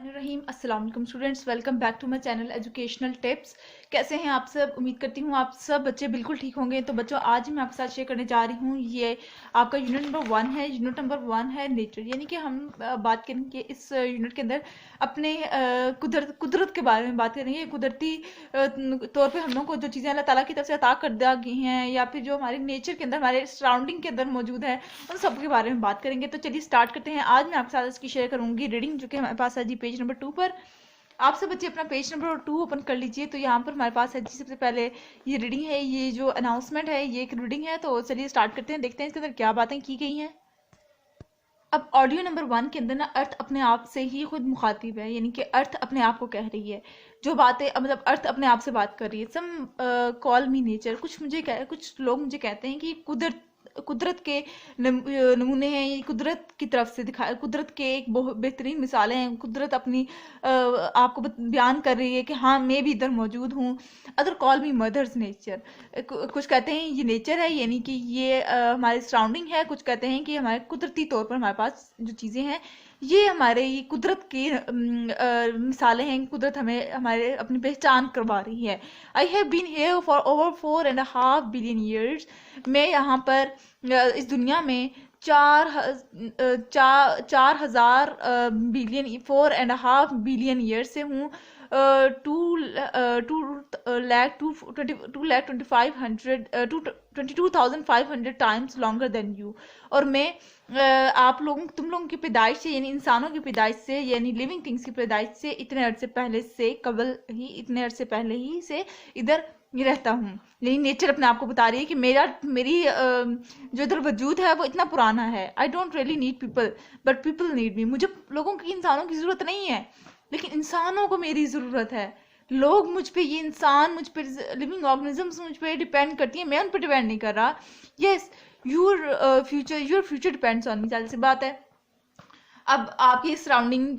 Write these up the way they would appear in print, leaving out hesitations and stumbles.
रहीम अस्सलाम वालेकुम students, welcome back to my channel educational tips. कैसे हैं आप सब? उम्मीद करती हूँ आप सब बच्चे बिल्कुल ठीक होंगे। तो बच्चों, आज मैं आपके साथ शेयर करने जा रही हूँ, ये आपका यूनिट नंबर 1 है। यूनिट नंबर 1 है नेचर, यानी कि हम बात करेंगे इस यूनिट के अंदर अपने कुदरत के बारे में बात करेंगे। कुदरती तौर पर हम लोग को जो चीज़ें अल्लाह ताला की तरफ से अता कर दी गई हैं, या फिर जो हमारे नेचर के अंदर, हमारे सराउंडिंग के अंदर मौजूद है, उन सब के बारे में बात करेंगे। तो चलिए स्टार्ट करते हैं। आज मैं आपके साथ इसकी शेयर करूंगी रीडिंग, जो कि हमारे पास है जी पेज नंबर 2 पर। आप सब बच्चे अपना पेज नंबर 2 ओपन कर लीजिए। तो यहाँ पर हमारे पास है जी सबसे पहले ये रीडिंग है, ये जो अनाउंसमेंट है ये एक रीडिंग है। तो चलिए स्टार्ट करते हैं, देखते हैं इसके अंदर क्या बातें की गई हैं। अब ऑडियो नंबर 1 के अंदर ना अर्थ अपने आप से ही खुद मुखातिब है, यानी कि अर्थ अपने आप को कह रही है जो बातें, मतलब अर्थ अपने आप से बात कर रही है। सम कॉल मी नेचर, कुछ लोग मुझे कहते हैं कि कुदरत के नमूने हैं, ये कुदरत की तरफ से दिखा, कुदरत के एक बहुत बेहतरीन मिसालें हैं। कुदरत अपनी आपको बयान कर रही है कि हाँ, मैं भी इधर मौजूद हूँ। Other call me mothers nature, कुछ कहते हैं ये नेचर है, यानी कि ये हमारे सराउंडिंग है। कुछ कहते हैं कि हमारे कुदरती तौर पर हमारे पास जो चीज़ें हैं ये हमारे ये कुदरत की मिसालें हैं। कुदरत हमें हमारे अपनी पहचान करवा रही है। I have been here for over 4.5 billion years, मैं यहाँ पर इस दुनिया में 4,000 बिलियन 4.5 बिलियन ईयर से हूँ। 22,500 टाइम्स लॉन्गर देन यू। और मैं आप लोगों तुम लोगों की पैदाइश से, यानी इंसानों की पैदाइश से, यानी लिविंग थिंग्स की पैदाइश से इतने अर्से पहले ही से इधर रहता हूँ। यानी नेचर अपने आप को बता रही है कि मेरी जो इधर वजूद है वो इतना पुराना है। I don't really need people but people need me, मुझे लोगों की, इंसानों की ज़रूरत नहीं है, लेकिन इंसानों को मेरी ज़रूरत है। लोग मुझ पे, ये इंसान मुझ पे, लिविंग ऑर्गेनिजम्स मुझ पे डिपेंड करती है, मैं उन पर डिपेंड नहीं कर रहा। Yes, your future depends on me, जाहिर सी बात है। अब आपकी सराउंडिंग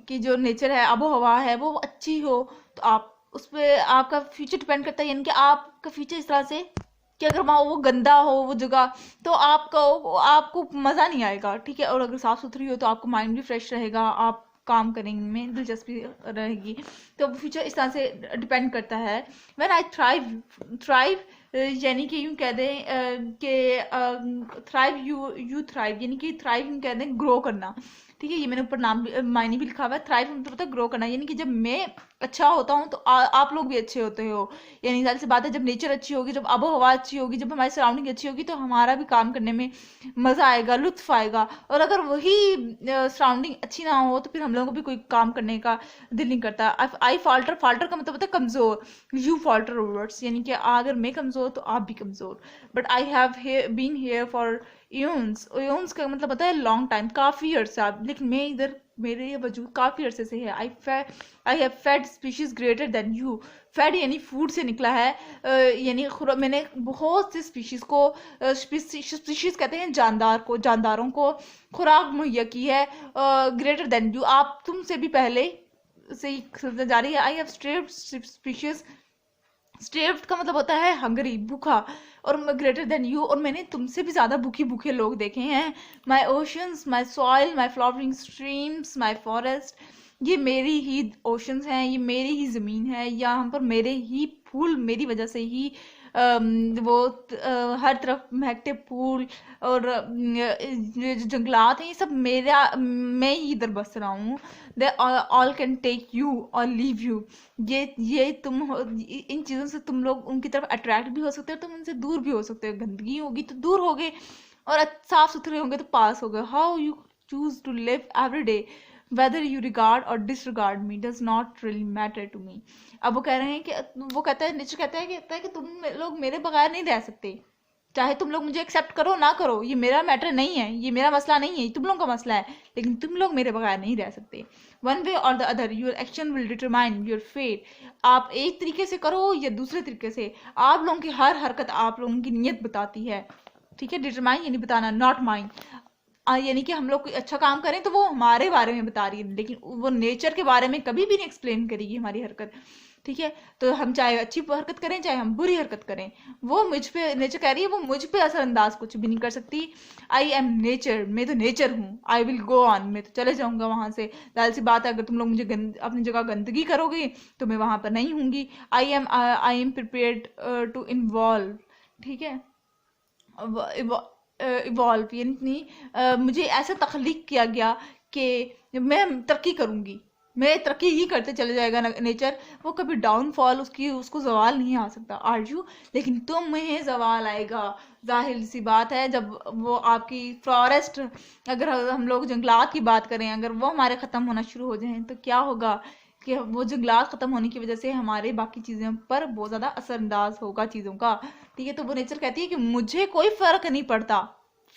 की जो नेचर है, आबो हवा है, वो अच्छी हो तो आप उस पर आपका फ्यूचर डिपेंड करता है। यानी कि आपका फ्यूचर इस तरह से कि अगर वहाँ वो गंदा हो वो जगह, तो आपको मज़ा नहीं आएगा, ठीक है। और अगर साफ़ सुथरी हो तो आपको माइंड भी फ्रेश रहेगा, आप काम करने में दिलचस्पी रहेगी। तो फ्यूचर इस तरह से डिपेंड करता है। व्हेन आई थ्राइव, यानी कि यूँ कह दें कि थ्राइव, यू थ्राइव, यानी कि थ्राइव यूँ कह दें ग्रो करना, ठीक है। ये मैंने ऊपर नाम मायने भी लिखा हुआ है। थ्राइव मतलब होता है ग्रो करना, यानी कि जब मैं अच्छा होता हूँ तो आप लोग भी अच्छे होते हो। यानी जाहिर सी बात है, जब नेचर अच्छी होगी, जब आबो हवा अच्छी होगी, जब हमारी सराउंडिंग अच्छी होगी, तो हमारा भी काम करने में मज़ा आएगा, लुत्फ आएगा। और अगर वही सराउंडिंग अच्छी ना हो तो फिर हम लोगों को भी कोई काम करने का दिल नहीं करता। आई फाल्टर का मतलब होता है कमज़ोर। यू फाल्टर वर्ड्स, यानी कि अगर मैं कमज़ोर तो आप भी कमज़ोर। But I have been here for eons का मतलब होता है लॉन्ग टाइम, काफ़ी अर्सा, लेकिन मैं इधर, मेरे ये वजूद काफ़ी अरसे से है। I have fed species greater than you, fed यानी फूड से निकला है, यानी मैंने बहुत सी स्पीशीज़ को, स्पीशीज़ कहते हैं जानदारों को खुराक मुहैया की है ग्रेटर देन यू, आप तुमसे भी पहले से ही जा रही है। आई हैव स्ट्रेव्ड स्पीशीज, स्ट्रेव्ड का मतलब होता है हंगरी, भूखा, और ग्रेटर देन यू, और मैंने तुमसे भी ज़्यादा भूखे लोग देखे हैं। माई ओशंस, माई सॉइल, माई फ्लावरिंग स्ट्रीम्स, माई फॉरेस्ट, ये मेरी ही ओशंस हैं, ये मेरी ही ज़मीन है, यहाँ पर मेरे ही फूल, मेरी वजह से ही हर तरफ महकते फूल, और ये जो जंगलात हैं ये सब मैं ही इधर बस रहा हूँ। They all can take you or leave you, ये इन चीज़ों से तुम लोग उनकी तरफ अट्रैक्ट भी हो सकते हो, तुम उनसे दूर भी हो सकते हो। गंदगी होगी तो दूर हो गए, और साफ सुथरे होंगे तो पास हो गए। How you choose to live every day, whether you regard or disregard me does not really matter to me। अब वो कह रहे हैं कि, वो कहता है, नेचर कहता है कि तुम लोग मेरे बगैर नहीं रह सकते, चाहे तुम लोग मुझे एक्सेप्ट करो ना करो, ये मेरा मैटर नहीं है, ये मेरा मसला नहीं है, ये तुम लोग का मसला है, लेकिन तुम लोग मेरे बगैर नहीं रह सकते। One way or the other your action will determine your fate, आप एक तरीके से करो या दूसरे तरीके से, आप लोगों की हर हरकत आप लोगों की नीयत बताती है, ठीक है। डिटरमाइन यानी बताना, नॉट माइन। यानी कि हम लोग कोई अच्छा काम करें तो वो हमारे बारे में बता रही है, लेकिन वो नेचर के बारे में कभी भी नहीं एक्सप्लेन करेगी हमारी हरकत। ठीक है, तो हम चाहे अच्छी हरकत करें चाहे हम बुरी हरकत करें, वो मुझ पे, नेचर कह रही है वो मुझ पे असरअंदाज कुछ भी नहीं कर सकती। आई एम नेचर, मैं तो नेचर हूँ, आई विल गो ऑन, मैं तो चले जाऊंगा वहां से। जाहिर सी बात है, अगर तुम लोग मुझे अपनी जगह गंदगी करोगे तो मैं वहां पर नहीं हूंगी। I am prepared to involve. ठीक है, इवॉल्व यानी मुझे ऐसा तख्लीक किया गया कि मैं तरक्की करूंगी, मैं तरक्की ही करते चले जाएगा नेचर, वो कभी डाउनफॉल उसको जवाल नहीं आ सकता। आर्जू, लेकिन तुम में जवाल आएगा। जाहिर सी बात है, जब वो आपकी फॉरेस्ट, अगर हम लोग जंगलात की बात करें, अगर वो हमारे ख़त्म होना शुरू हो जाएं तो क्या होगा कि वो जंगलात ख़त्म होने की वजह से हमारे बाकी चीज़ों पर बहुत ज़्यादा असरअंदाज होगा चीज़ों का। ठीक है, तो वो नेचर कहती है कि मुझे कोई फ़र्क नहीं पड़ता,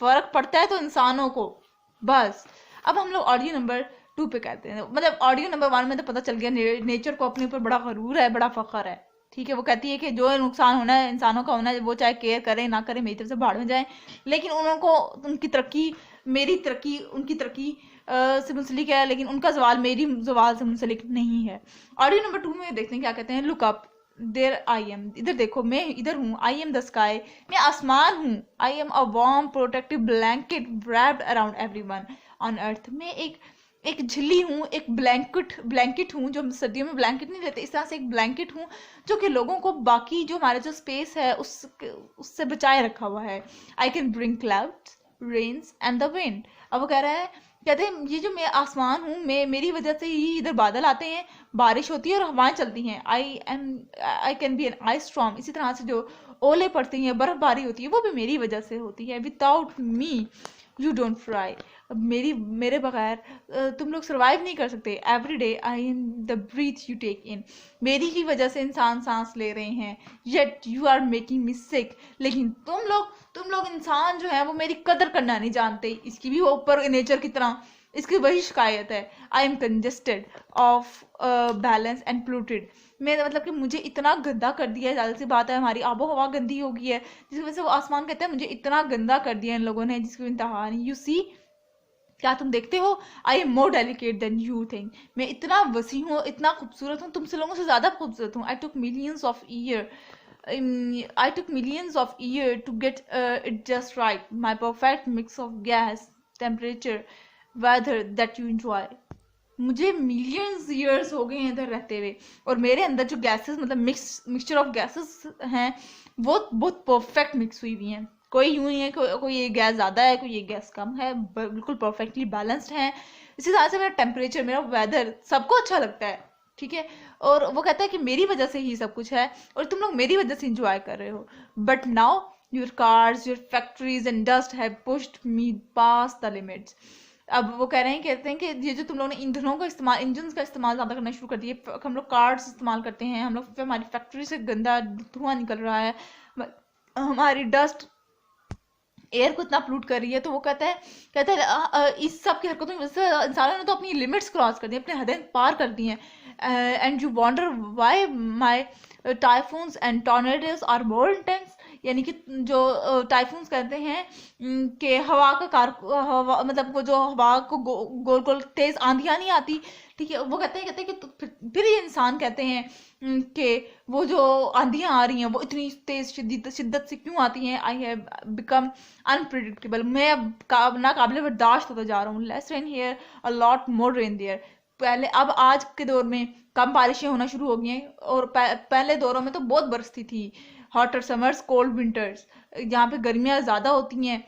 फ़र्क पड़ता है तो इंसानों को बस। अब हम लोग ऑडियो नंबर 2 पे कहते हैं, मतलब ऑडियो नंबर 1 में तो पता चल गया नेचर को अपने ऊपर बड़ा गरूर है, बड़ा फ़ख्र है। ठीक है, वो कहती है कि जो नुकसान होना है इंसानों का होना है, वो चाहे केयर करें ना करें, मेरी तरफ से भाड़ में जाए, लेकिन उनको उनकी तरक्की, मेरी तरक्की, उनकी तरक्की से मुंसलिक है, लेकिन उनका सवाल मेरी जवाल से मुंसलिक नहीं है। ऑडियो नंबर 2 में देखते हैं क्या कहते हैं। Look up, there I am, इधर देखो, मैं इधर हूँ। आई एम द स्काई, मैं आसमान हूँ। I am a warm protective blanket wrapped around everyone on earth, मैं एक झिल्ली हूँ, एक ब्लैंकेट हूँ, जो सर्दियों में ब्लैंकेट नहीं रहते, इस तरह से एक ब्लैंकेट हूँ जो कि लोगों को बाकी जो हमारा जो स्पेस है उससे बचाए रखा हुआ है। I can bring clouds, rains and the wind. अब वो कह रहा है, कहते हैं ये जो मैं आसमान हूँ, मैं मेरी वजह से ही इधर बादल आते हैं, बारिश होती है और हवाएं चलती हैं। I can be an ice storm, इसी तरह से जो ओले पड़ती हैं, बर्फबारी होती है, वो भी मेरी वजह से होती है। Without me you don't thrive, मेरे बगैर तुम लोग सर्वाइव नहीं कर सकते। Every day I am the breath you take in, मेरी ही वजह से इंसान सांस ले रहे हैं। Yet you are making me sick, लेकिन तुम लोग इंसान जो है वो मेरी कदर करना नहीं जानते। इसकी भी ऊपर नेचर की तरह इसकी वही शिकायत है। I am congested of balance and polluted, मेरा मतलब कि मुझे इतना गंदा कर दिया है। जाहिर सी बात है, हमारी आबो हवा गंदी हो गई है, जिसकी वजह से वो आसमान कहता है मुझे इतना गंदा कर दिया इन लोगों ने जिसकी इंतहा नहीं। यू सी, क्या तुम देखते हो, I am more delicate than you think, मैं इतना वसी हूँ, इतना खूबसूरत हूँ, तुमसे लोगों से ज़्यादा खूबसूरत हूँ। I took millions of year to get it just right, my perfect mix of gas, temperature, weather that you enjoy. मुझे मिलियंस ईयर्स हो गए हैं इधर रहते हुए, और मेरे अंदर जो गैसेस, मतलब मिक्सचर ऑफ गैसेस हैं, वो बहुत परफेक्ट मिक्स हुई हुई हैं। कोई यूं नहीं है कोई ये गैस ज़्यादा है, कोई ये गैस कम है, बिल्कुल परफेक्टली बैलेंस्ड है। इसी तरह से मेरा टेम्परेचर, मेरा वेदर सबको अच्छा लगता है। ठीक है, और वो कहता है कि मेरी वजह से ही सब कुछ है और तुम लोग मेरी वजह से इंजॉय कर रहे हो। But now your cars, your factories and dust have pushed me pass the limits. अब वो कहते हैं कि ये जो तुम लोगों ने ईंधनों का इस्तेमाल, इंजन का इस्तेमाल ज़्यादा करना शुरू कर दिए, हम लोग कार्स इस्तेमाल करते हैं, हम लोग हमारी फैक्ट्री से गंदा धुआं निकल रहा है, हमारी डस्ट एयर को इतना पोल्यूट कर रही है। तो वो कहता है इस सब की हरकतों की वजह से इंसानों ने तो अपनी लिमिट्स क्रॉस कर दी, अपने हदें पार कर दी हैं। And you wonder why my typhoons and tornadoes are more intense, यानी कि जो टाइफून्स कहते हैं कि हवा का हवा, मतलब वो जो हवा को गोल गोल तेज आंधियां नहीं आती। ठीक है, वो कहते हैं कि तो फिर ये इंसान कहते हैं कि वो जो आंधियां आ रही हैं वो इतनी तेज शिद्दत से क्यों आती हैं। आई हैव बिकम अनप्रिडिक्टेबल, मैं अब नाकाबिले बर्दाश्त होता जा रहा हूँ। Less rain here, a lot more rain there. पहले, अब आज के दौर में कम बारिशें होना शुरू हो गई हैं, और पहले दौरों में तो बहुत बरसती थी। हॉटर समर्स, कोल्ड विंटर्स, जहाँ पे गर्मियाँ ज़्यादा होती हैं,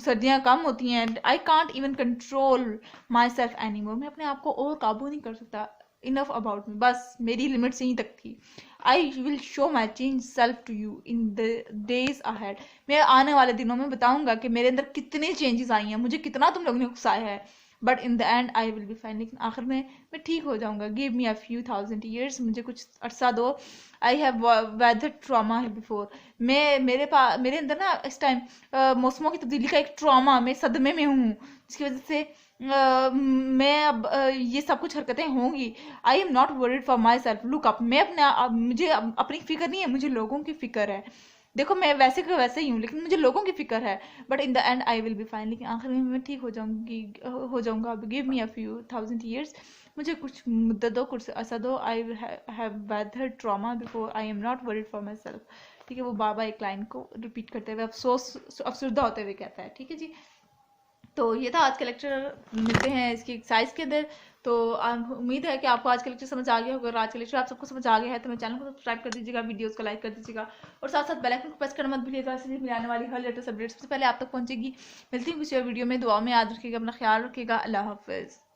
सर्दियाँ कम होती हैं। I can't even control my self any more, मैं अपने आप को और काबू नहीं कर सकता। इनफ अबाउट मी, बस मेरी लिमिट यहीं तक थी। I will show my change self to you in the days ahead, मैं आने वाले दिनों में बताऊंगा कि मेरे अंदर कितने चेंजेस आई हैं, मुझे कितना तुम लोगों ने उकसाया है। But in the and I will be fine, लेकिन आखिर में मैं ठीक हो जाऊंगा। Give me a few thousand years, मुझे कुछ अरसा दो। आई हैव वेदर ट्रामा है बिफोर, मेरे अंदर ना इस टाइम मौसमों की तब्दीली का एक ट्रामा, मैं सदमे में हूँ, जिसकी वजह से मैं अब ये सब कुछ हरकतें होंगी। I am not worried for my self, look up, मैं मुझे अपनी फिक्र नहीं है, मुझे लोगों की फिक्र है। देखो मैं वैसे का वैसे ही हूँ, लेकिन मुझे लोगों की फिक्र है, but in the and I will be fine, लेकिन आखिर में मैं ठीक हो जाऊंगा। Give me a few thousand years, मुझे कुछ मुद्दत दो, कुछ अरसा दो। I have weathered trauma before, I am not worried for my self. ठीक है, वो बाबा एक लाइन को रिपीट करते हुए अफसुर्दा होते हुए कहता है। ठीक है जी, तो ये था आज का लेक्चर। मिलते हैं इसकी एक्सरसाइज के अंदर। तो उम्मीद है कि आपको आज का लेक्चर समझ आ गया होगा। अगर आज का लेक्चर आप सबको समझ आ गया है तो मेरे चैनल को सब्सक्राइब कर दीजिएगा, वीडियोस को लाइक कर दीजिएगा, और साथ साथ बेल आइकन को प्रेस करना मत भूलिएगा, इससे मिलने आने वाली हर लेटेस्ट अपडेट सबसे पहले आप तक पहुंचेगी। मिलती हूँ किसी और वीडियो में, दुआ में याद रखिएगा, अपना ख्याल रखिएगा। अल्लाह हाफिज़।